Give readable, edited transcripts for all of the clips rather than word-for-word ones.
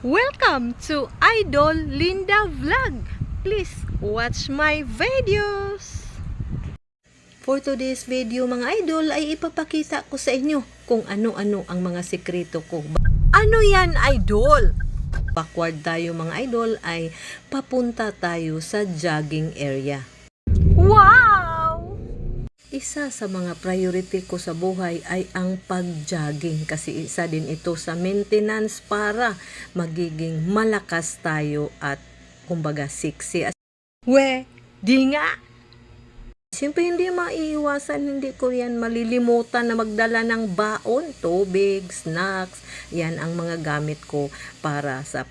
Welcome to Idol Linda Vlog. Please watch my videos. For today's video mga idol ay ipapakita ko sa inyo kung ano-ano ang mga sikreto ko. Ano yan idol? Backward tayo mga idol ay papunta tayo sa jogging area. Wow! Isa sa mga priority ko sa buhay ay ang pag-jogging kasi isa din ito sa maintenance para magiging malakas tayo at kumbaga sexy. Di nga! Siyempre hindi maiiwasan, hindi ko yan malilimutan na magdala ng baon, tubig, snacks. Yan ang mga gamit ko para sa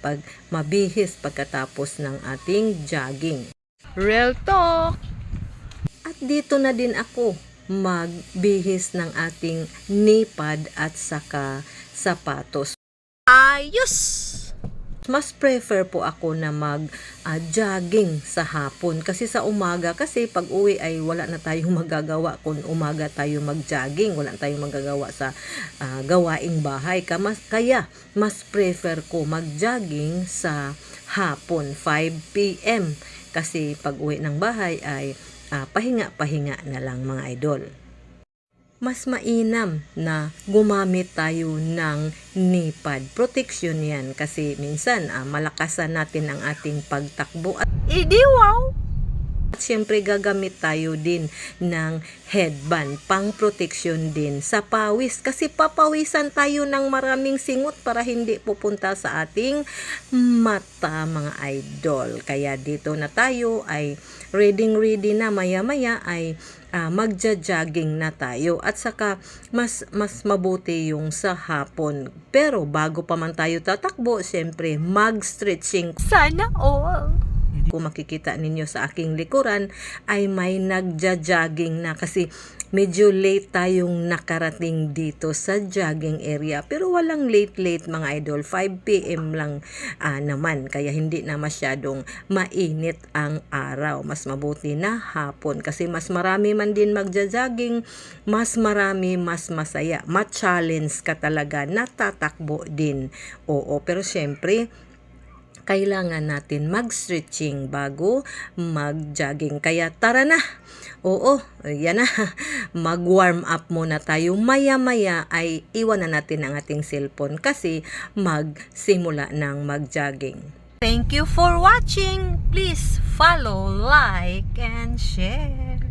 mabihis pagkatapos ng ating jogging. Real talk! At dito na din ako magbihis ng ating knee pad at saka sapatos. Ayos! Mas prefer po ako na mag-jogging sa hapon kasi sa umaga kasi pag uwi ay wala na tayong magagawa kung umaga tayo mag-jogging, wala tayong magagawa sa gawaing bahay. Kaya mas prefer ko mag-jogging sa hapon 5 PM kasi pag uwi ng bahay ay pahinga-pahinga na lang mga idol. Mas mainam na gumamit tayo ng knee pad. Protection yan kasi minsan malakasan natin ang ating pagtakbo. At wow! At syempre gagamit tayo din ng headband pang protection din sa pawis kasi papawisan tayo ng maraming singot para hindi pupunta sa ating mata mga idol. Kaya dito na tayo ay ready na maya-maya ay magja-jogging na tayo at saka mas mabuti yung sa hapon. Pero bago pa man tayo tatakbo, syempre mag-stretching. Sana all! Kung makikita ninyo sa aking likuran ay may nagja-jogging na kasi medyo late tayong nakarating dito sa jogging area. Pero walang late mga idol, 5 PM lang naman. Kaya hindi na masyadong mainit ang araw. Mas mabuti na hapon kasi mas marami man din magja-jogging, mas marami, mas masaya. Ma-challenge ka talaga, natatakbo din. Oo, pero syempre, kailangan natin mag-stretching bago mag-jogging. Kaya tara na! Oo, yan na. Mag-warm up muna tayo. Maya-maya ay iwan na natin ang ating cellphone kasi magsimula ng mag-jogging. Thank you for watching. Please follow, like, and share.